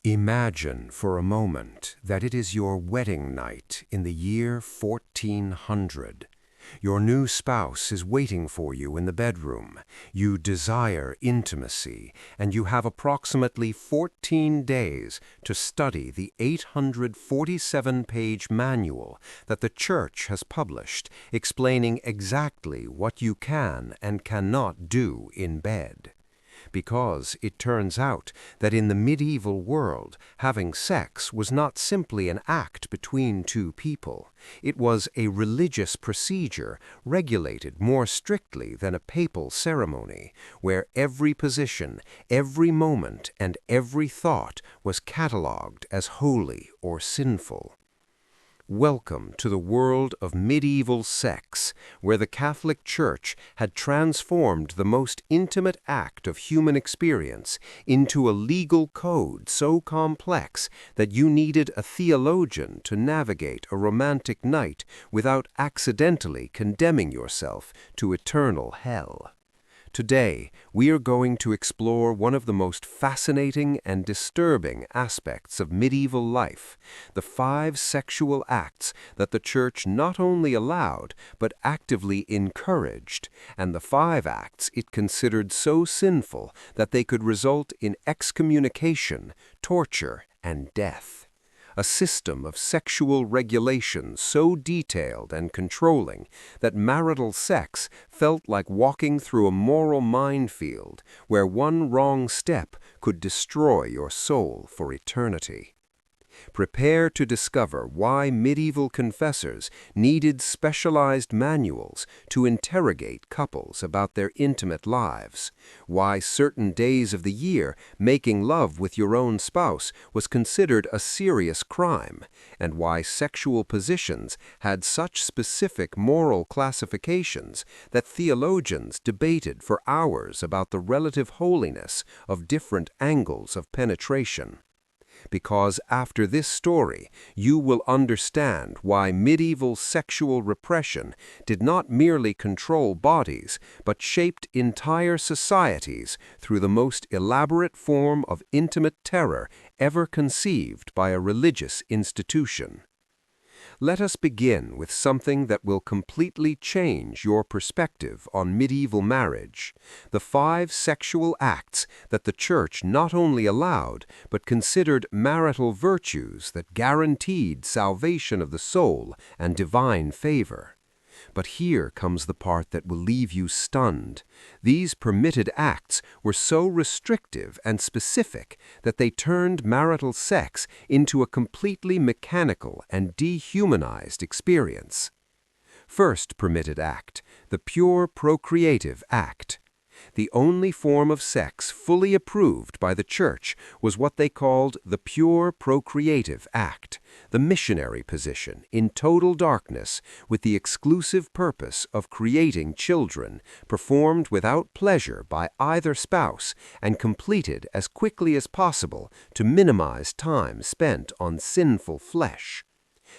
Imagine for a moment that it is your wedding night in the year 1400. Your new spouse is waiting for you in the bedroom. You desire intimacy, and you have approximately 14 days to study the 847-page manual that the Church has published, explaining exactly what you can and cannot do in bed. Because it turns out that in the medieval world, having sex was not simply an act between two people. It was a religious procedure regulated more strictly than a papal ceremony, where every position, every moment, and every thought was catalogued as holy or sinful. Welcome to the world of medieval sex, where the Catholic Church had transformed the most intimate act of human experience into a legal code so complex that you needed a theologian to navigate a romantic night without accidentally condemning yourself to eternal hell. Today, we are going to explore one of the most fascinating and disturbing aspects of medieval life, the 5 sexual acts that the Church not only allowed but actively encouraged, and the 5 acts it considered so sinful that they could result in excommunication, torture, and death. A system of sexual regulation so detailed and controlling that marital sex felt like walking through a moral minefield where one wrong step could destroy your soul for eternity. Prepare to discover why medieval confessors needed specialized manuals to interrogate couples about their intimate lives, why certain days of the year making love with your own spouse was considered a serious crime, and why sexual positions had such specific moral classifications that theologians debated for hours about the relative holiness of different angles of penetration. Because after this story, you will understand why medieval sexual repression did not merely control bodies, but shaped entire societies through the most elaborate form of intimate terror ever conceived by a religious institution. Let us begin with something that will completely change your perspective on medieval marriage, the 5 sexual acts that the Church not only allowed, but considered marital virtues that guaranteed salvation of the soul and divine favor. But here comes the part that will leave you stunned. These permitted acts were so restrictive and specific that they turned marital sex into a completely mechanical and dehumanized experience. First permitted act, the pure procreative act. The only form of sex fully approved by the Church was what they called the pure procreative act, the missionary position in total darkness with the exclusive purpose of creating children, performed without pleasure by either spouse and completed as quickly as possible to minimize time spent on sinful flesh.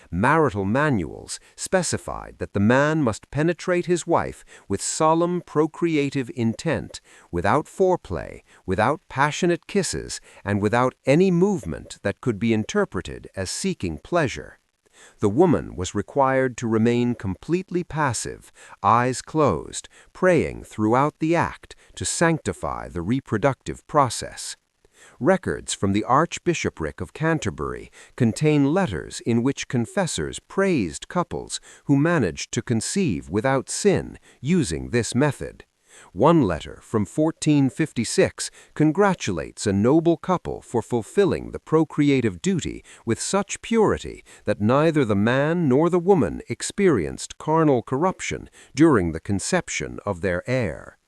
Marital manuals specified that the man must penetrate his wife with solemn procreative intent, without foreplay, without passionate kisses, and without any movement that could be interpreted as seeking pleasure. The woman was required to remain completely passive, eyes closed, praying throughout the act to sanctify the reproductive process. Records from the Archbishopric of Canterbury contain letters in which confessors praised couples who managed to conceive without sin using this method. One letter from 1456 congratulates a noble couple for fulfilling the procreative duty with such purity that neither the man nor the woman experienced carnal corruption during the conception of their heir.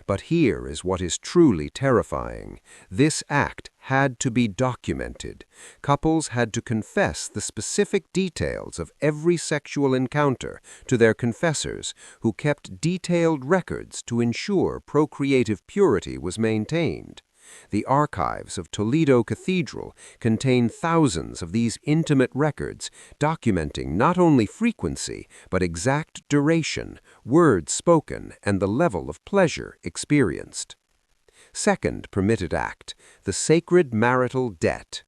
But here is what is truly terrifying. This act had to be documented. Couples had to confess the specific details of every sexual encounter to their confessors, who kept detailed records to ensure procreative purity was maintained. The archives of Toledo Cathedral contain thousands of these intimate records, documenting not only frequency, but exact duration, words spoken, and the level of pleasure experienced. Second permitted act, the sacred marital debt.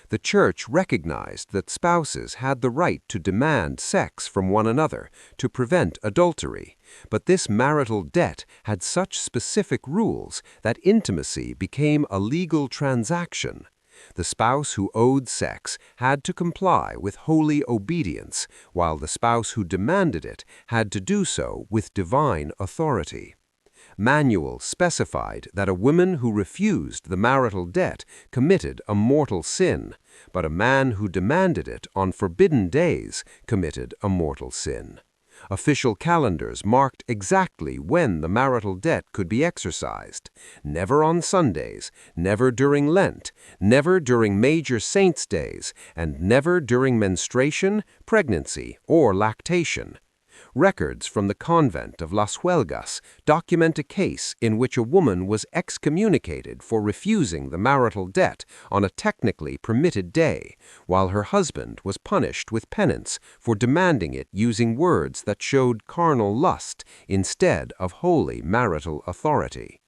The Church recognized that spouses had the right to demand sex from one another to prevent adultery, but this marital debt had such specific rules that intimacy became a legal transaction. The spouse who owed sex had to comply with holy obedience, while the spouse who demanded it had to do so with divine authority. Manual specified that a woman who refused the marital debt committed a mortal sin, but a man who demanded it on forbidden days committed a mortal sin. Official calendars marked exactly when the marital debt could be exercised. Never on Sundays, never during Lent, never during major saints' days, and never during menstruation, pregnancy, or lactation. Records from the convent of Las Huelgas document a case in which a woman was excommunicated for refusing the marital debt on a technically permitted day, while her husband was punished with penance for demanding it using words that showed carnal lust instead of holy marital authority.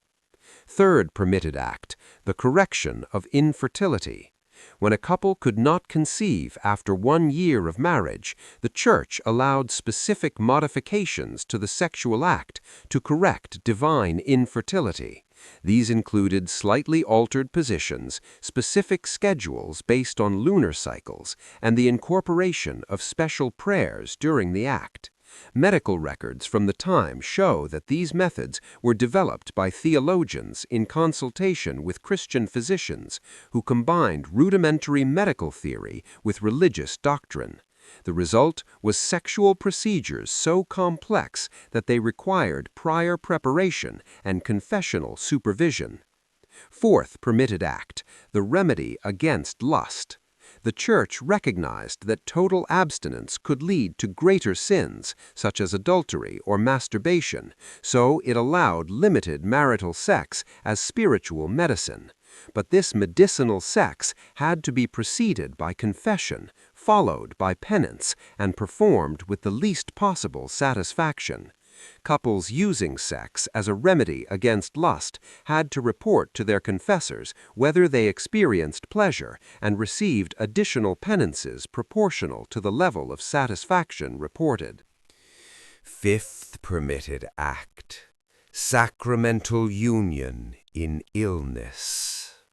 Third permitted act, the correction of infertility. When a couple could not conceive after 1 year of marriage, the Church allowed specific modifications to the sexual act to correct divine infertility. These included slightly altered positions, specific schedules based on lunar cycles, and the incorporation of special prayers during the act. Medical records from the time show that these methods were developed by theologians in consultation with Christian physicians who combined rudimentary medical theory with religious doctrine. The result was sexual procedures so complex that they required prior preparation and confessional supervision. Fourth permitted act, the remedy against lust. The Church recognized that total abstinence could lead to greater sins, such as adultery or masturbation, so it allowed limited marital sex as spiritual medicine. But this medicinal sex had to be preceded by confession, followed by penance, and performed with the least possible satisfaction. Couples using sex as a remedy against lust had to report to their confessors whether they experienced pleasure and received additional penances proportional to the level of satisfaction reported. Fifth permitted act, sacramental union in illness.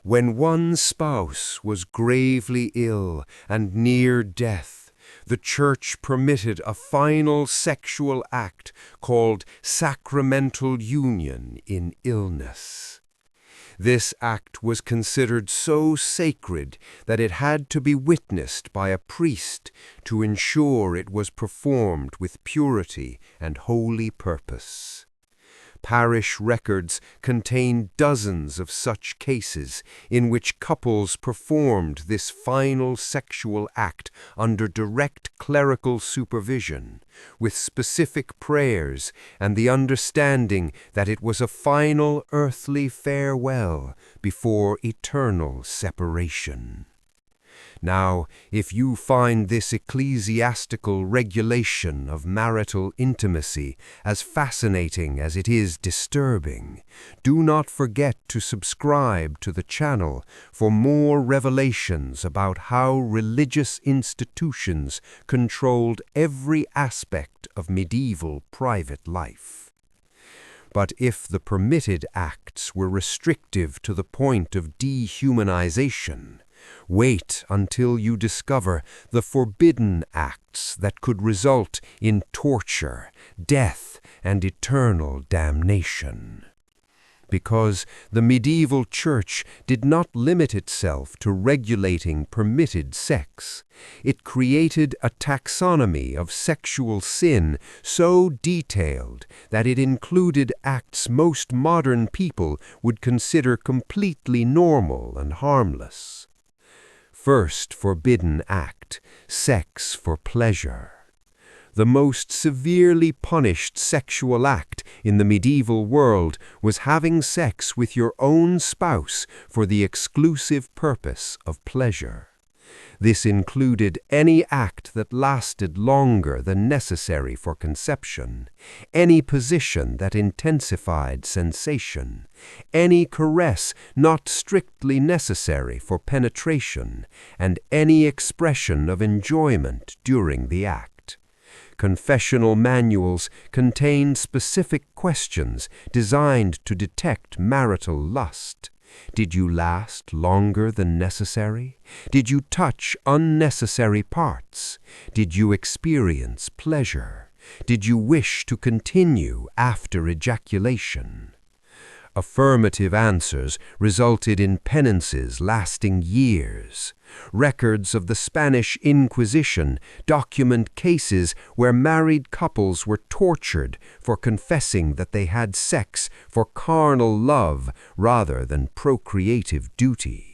When one spouse was gravely ill and near death, the Church permitted a final sexual act called sacramental union in illness. This act was considered so sacred that it had to be witnessed by a priest to ensure it was performed with purity and holy purpose. Parish records contain dozens of such cases in which couples performed this final sexual act under direct clerical supervision, with specific prayers and the understanding that it was a final earthly farewell before eternal separation. Now, if you find this ecclesiastical regulation of marital intimacy as fascinating as it is disturbing, do not forget to subscribe to the channel for more revelations about how religious institutions controlled every aspect of medieval private life. But if the permitted acts were restrictive to the point of dehumanization, wait until you discover the forbidden acts that could result in torture, death, and eternal damnation. Because the medieval Church did not limit itself to regulating permitted sex, it created a taxonomy of sexual sin so detailed that it included acts most modern people would consider completely normal and harmless. First forbidden act, sex for pleasure. The most severely punished sexual act in the medieval world was having sex with your own spouse for the exclusive purpose of pleasure. This included any act that lasted longer than necessary for conception, any position that intensified sensation, any caress not strictly necessary for penetration, and any expression of enjoyment during the act. Confessional manuals contain specific questions designed to detect marital lust. Did you last longer than necessary? Did you touch unnecessary parts? Did you experience pleasure? Did you wish to continue after ejaculation? Affirmative answers resulted in penances lasting years. Records of the Spanish Inquisition document cases where married couples were tortured for confessing that they had sex for carnal love rather than procreative duty.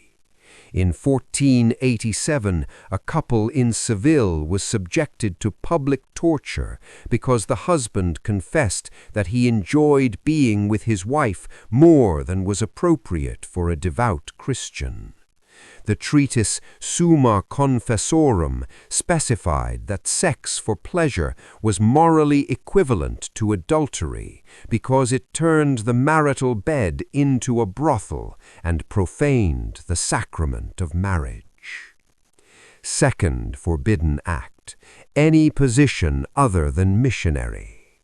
In 1487, a couple in Seville was subjected to public torture because the husband confessed that he enjoyed being with his wife more than was appropriate for a devout Christian. The treatise Summa Confessorum specified that sex for pleasure was morally equivalent to adultery because it turned the marital bed into a brothel and profaned the sacrament of marriage. Second forbidden act, any position other than missionary.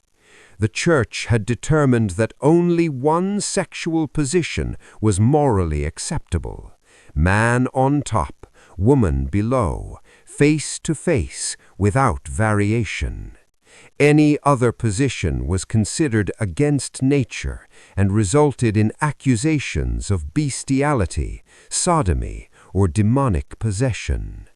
The Church had determined that only one sexual position was morally acceptable: man on top, woman below, face to face, without variation. Any other position was considered against nature and resulted in accusations of bestiality, sodomy, or demonic possession.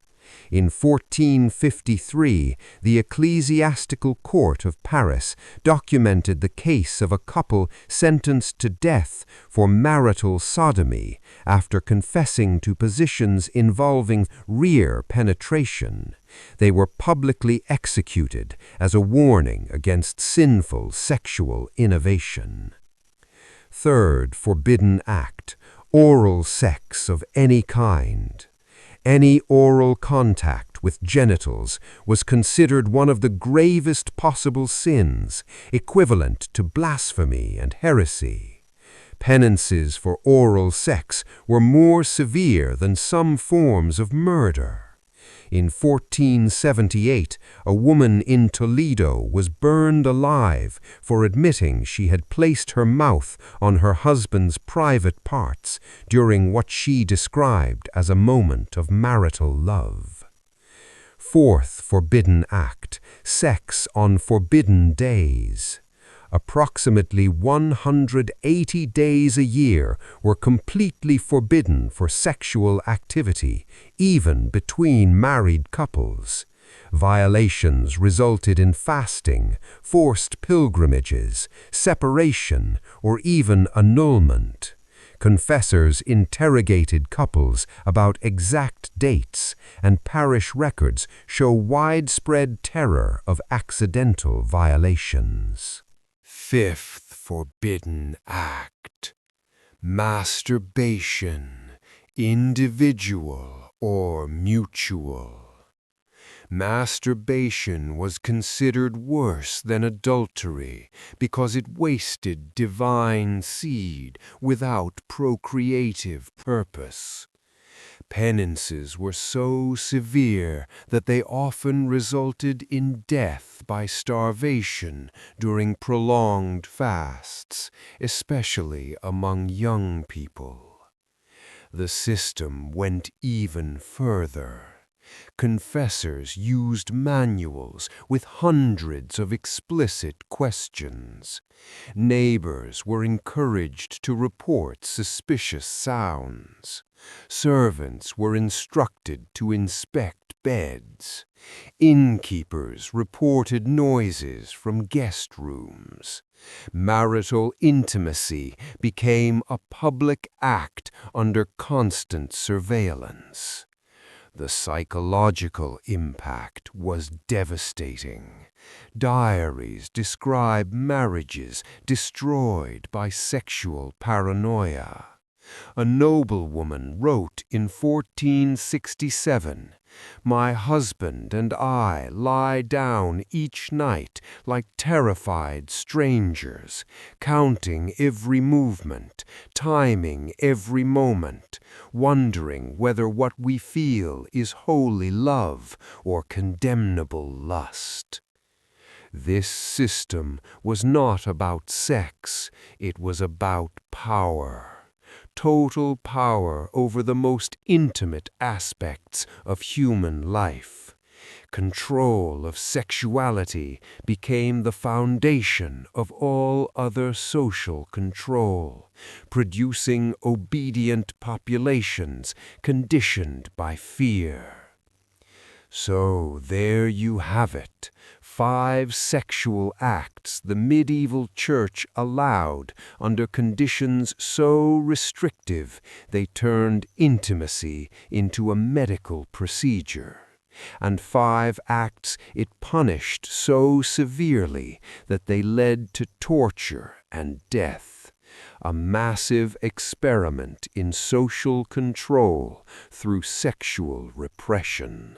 In 1453, the Ecclesiastical Court of Paris documented the case of a couple sentenced to death for marital sodomy after confessing to positions involving rear penetration. They were publicly executed as a warning against sinful sexual innovation. Third forbidden act, oral sex of any kind. Any oral contact with genitals was considered one of the gravest possible sins, equivalent to blasphemy and heresy. Penances for oral sex were more severe than some forms of murder. In 1478, a woman in Toledo was burned alive for admitting she had placed her mouth on her husband's private parts during what she described as a moment of marital love. Fourth forbidden act, sex on forbidden days. Approximately 180 days a year were completely forbidden for sexual activity, even between married couples. Violations resulted in fasting, forced pilgrimages, separation, or even annulment. Confessors interrogated couples about exact dates, and parish records show widespread terror of accidental violations. Fifth forbidden act, masturbation, individual or mutual. Masturbation was considered worse than adultery because it wasted divine seed without procreative purpose. Penances were so severe that they often resulted in death by starvation during prolonged fasts, especially among young people. The system went even further. Confessors used manuals with hundreds of explicit questions. Neighbors were encouraged to report suspicious sounds. Servants were instructed to inspect beds. Innkeepers reported noises from guest rooms. Marital intimacy became a public act under constant surveillance. The psychological impact was devastating. Diaries describe marriages destroyed by sexual paranoia. A noblewoman wrote in 1467, "My husband and I lie down each night like terrified strangers, counting every movement, timing every moment, wondering whether what we feel is holy love or condemnable lust." This system was not about sex, it was about power. Total power over the most intimate aspects of human life. Control of sexuality became the foundation of all other social control, producing obedient populations conditioned by fear. So there you have it, 5 sexual acts the medieval church allowed under conditions so restrictive they turned intimacy into a medical procedure, and 5 acts it punished so severely that they led to torture and death. A massive experiment in social control through sexual repression.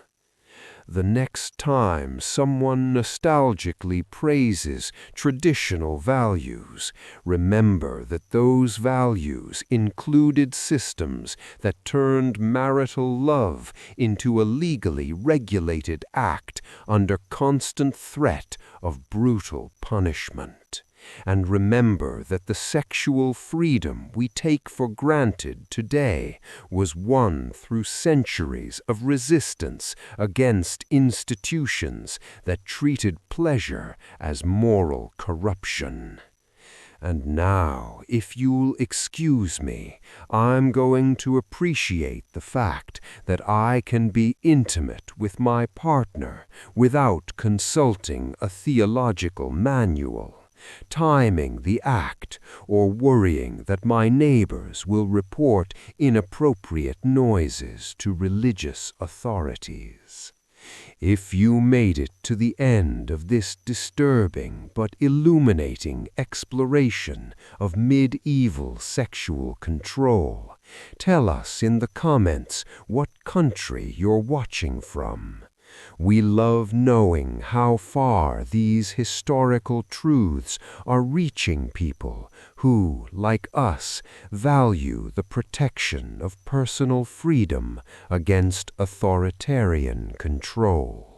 The next time someone nostalgically praises traditional values, remember that those values included systems that turned marital love into a legally regulated act under constant threat of brutal punishment. And remember that the sexual freedom we take for granted today was won through centuries of resistance against institutions that treated pleasure as moral corruption. And now, if you'll excuse me, I'm going to appreciate the fact that I can be intimate with my partner without consulting a theological manual, timing the act, or worrying that my neighbors will report inappropriate noises to religious authorities. If you made it to the end of this disturbing but illuminating exploration of medieval sexual control, tell us in the comments what country you're watching from. We love knowing how far these historical truths are reaching people who, like us, value the protection of personal freedom against authoritarian control.